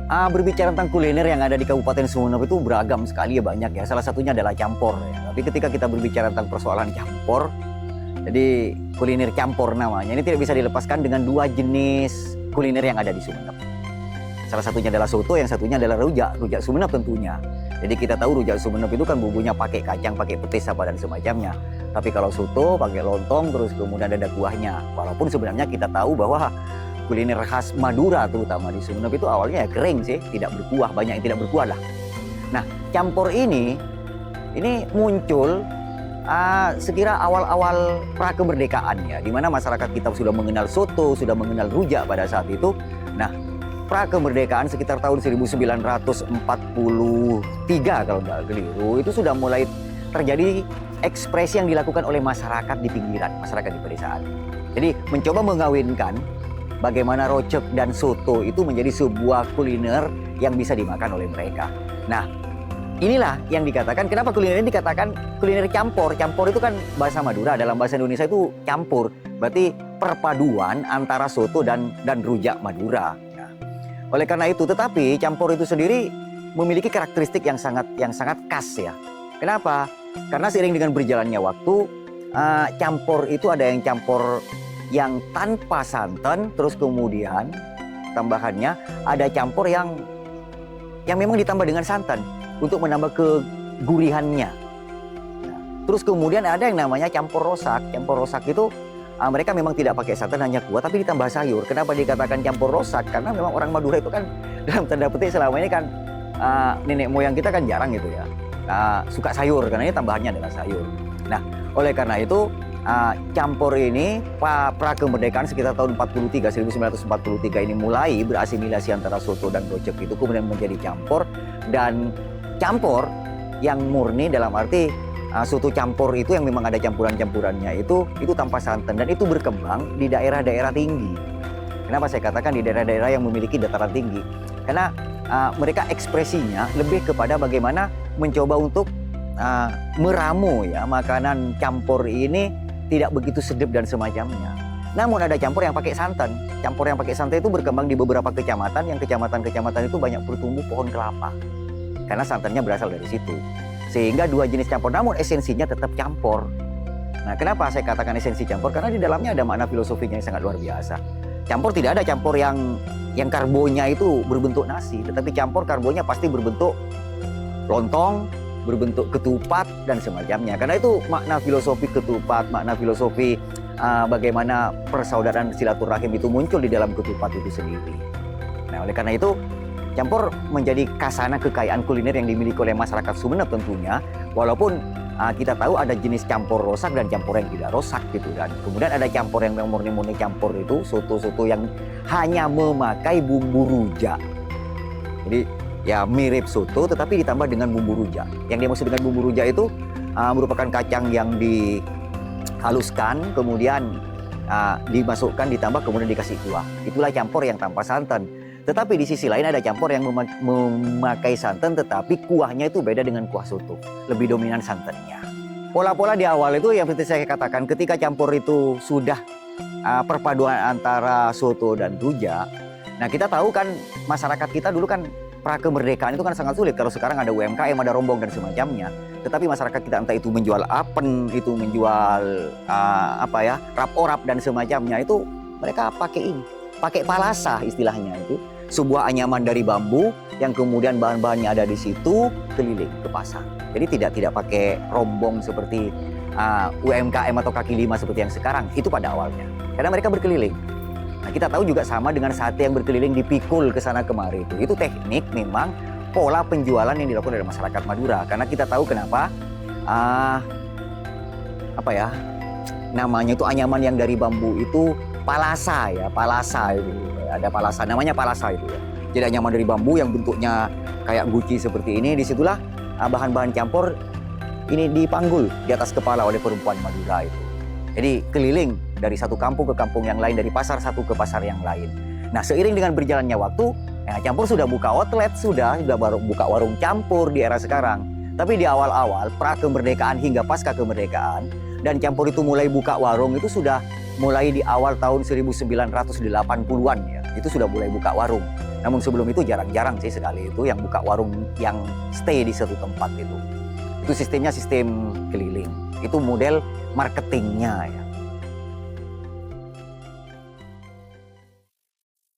Berbicara tentang kuliner yang ada di Kabupaten Sumeneb itu beragam sekali ya, banyak ya. Salah satunya adalah campur ya. Tapi ketika kita berbicara tentang persoalan campur, jadi kuliner campur namanya, ini tidak bisa dilepaskan dengan dua jenis kuliner yang ada di Sumeneb. Salah satunya adalah soto, yang satunya adalah rujak Sumeneb tentunya. Jadi kita tahu rujak Sumeneb itu kan bumbunya pakai kacang, pakai petis apa dan semacamnya. Tapi kalau soto pakai lontong, terus kemudian ada kuahnya. Walaupun sebenarnya kita tahu bahwa kuliner khas Madura terutama di Sumeneb itu awalnya ya kering sih, tidak berkuah, banyak yang tidak berkuah lah. Nah, campur ini muncul sekira awal-awal prakemerdekaan ya, di mana masyarakat kita sudah mengenal soto, sudah mengenal rujak pada saat itu. Nah, prakemerdekaan sekitar tahun 1943 kalau nggak keliru, itu sudah mulai terjadi ekspresi yang dilakukan oleh masyarakat di pinggiran, masyarakat di pedesaan. Jadi mencoba mengawinkan bagaimana rojak dan soto itu menjadi sebuah kuliner yang bisa dimakan oleh mereka. Nah, inilah yang dikatakan, kenapa kuliner ini dikatakan kuliner campur. Campur itu kan bahasa Madura, dalam bahasa Indonesia itu campur. Berarti perpaduan antara soto dan rujak Madura. Nah, oleh karena itu, tetapi campur itu sendiri memiliki karakteristik yang sangat khas ya. Kenapa? Karena seiring dengan berjalannya waktu, campur itu ada yang campur yang tanpa santan, terus kemudian tambahannya ada campur yang memang ditambah dengan santan untuk menambah kegurihannya. Nah, terus kemudian ada yang namanya campur rosak. Campur rosak itu mereka memang tidak pakai santan, hanya kuah tapi ditambah sayur. Kenapa dikatakan campur rosak? Karena memang orang Madura itu kan dalam tanda petik selama ini kan nenek moyang kita kan jarang gitu ya suka sayur, karena ini tambahannya adalah sayur. Nah, oleh karena itu campur ini prakemerdekaan sekitar tahun 1943 ini mulai berasimilasi antara soto dan rojak itu kemudian menjadi campur. Dan campur yang murni dalam arti soto campur itu yang memang ada campuran-campurannya itu tanpa santan, dan itu berkembang di daerah-daerah tinggi. Kenapa saya katakan di daerah-daerah yang memiliki dataran tinggi? Karena mereka ekspresinya lebih kepada bagaimana mencoba untuk meramu ya makanan campur ini tidak begitu sedap dan semacamnya. Namun ada campur yang pakai santan. Campur yang pakai santan itu berkembang di beberapa kecamatan, yang kecamatan-kecamatan itu banyak bertumbuh pohon kelapa. Karena santannya berasal dari situ. Sehingga dua jenis campur, namun esensinya tetap campur. Nah, kenapa saya katakan esensi campur? Karena di dalamnya ada makna filosofinya yang sangat luar biasa. Campur tidak ada campur yang karbonya itu berbentuk nasi, tetapi campur karbonya pasti berbentuk lontong, berbentuk ketupat dan semacamnya. Karena itu makna filosofi ketupat, makna filosofi bagaimana persaudaraan silaturahim itu muncul di dalam ketupat itu sendiri. Nah, oleh karena itu campur menjadi khasana kekayaan kuliner yang dimiliki oleh masyarakat Sumeneb tentunya. Walaupun kita tahu ada jenis campur rosak dan campur yang tidak rosak gitu kan. Kemudian ada campur yang murni-murni campur itu, soto-soto yang hanya memakai bumbu rujak. Jadi ya mirip soto tetapi ditambah dengan bumbu rujak. Yang dimaksud dengan bumbu rujak itu merupakan kacang yang dihaluskan, kemudian dimasukkan, ditambah, kemudian dikasih kuah. Itulah campur yang tanpa santan. Tetapi di sisi lain ada campur yang memakai santan, tetapi kuahnya itu beda dengan kuah soto. Lebih dominan santannya. Pola-pola di awal itu yang seperti saya katakan, ketika campur itu sudah perpaduan antara soto dan rujak. Nah, kita tahu kan masyarakat kita dulu kan prakemerdekaan itu kan sangat sulit. Kalau sekarang ada UMKM, ada rombong dan semacamnya. Tetapi masyarakat kita entah itu menjual apen, itu menjual rap-orap dan semacamnya, itu mereka pakai ini. Pakai palasa istilahnya itu. Sebuah anyaman dari bambu yang kemudian bahan-bahannya ada di situ, keliling ke pasar. Jadi tidak pakai rombong seperti UMKM atau kaki lima seperti yang sekarang. Itu pada awalnya. Karena mereka berkeliling. Nah, kita tahu juga sama dengan sate yang berkeliling dipikul ke sana kemari itu. Itu teknik memang pola penjualan yang dilakukan oleh masyarakat Madura. Karena kita tahu kenapa namanya itu anyaman yang dari bambu itu palasa ya, palasa itu. Ada palasa, namanya palasa itu ya. Jadi anyaman dari bambu yang bentuknya kayak guci seperti ini. Disitulah bahan-bahan campur ini dipanggul di atas kepala oleh perempuan Madura itu. Jadi keliling dari satu kampung ke kampung yang lain, dari pasar satu ke pasar yang lain. Nah, seiring dengan berjalannya waktu, campur sudah buka outlet, sudah baru buka warung campur di era sekarang. Tapi di awal-awal prakemerdekaan hingga pasca kemerdekaan, dan campur itu mulai buka warung itu sudah mulai di awal tahun 1980-an ya. itu sudah mulai buka warung. Namun sebelum itu jarang-jarang sih sekali itu yang buka warung yang stay di satu tempat itu. Itu sistemnya sistem keliling. Itu model marketingnya ya.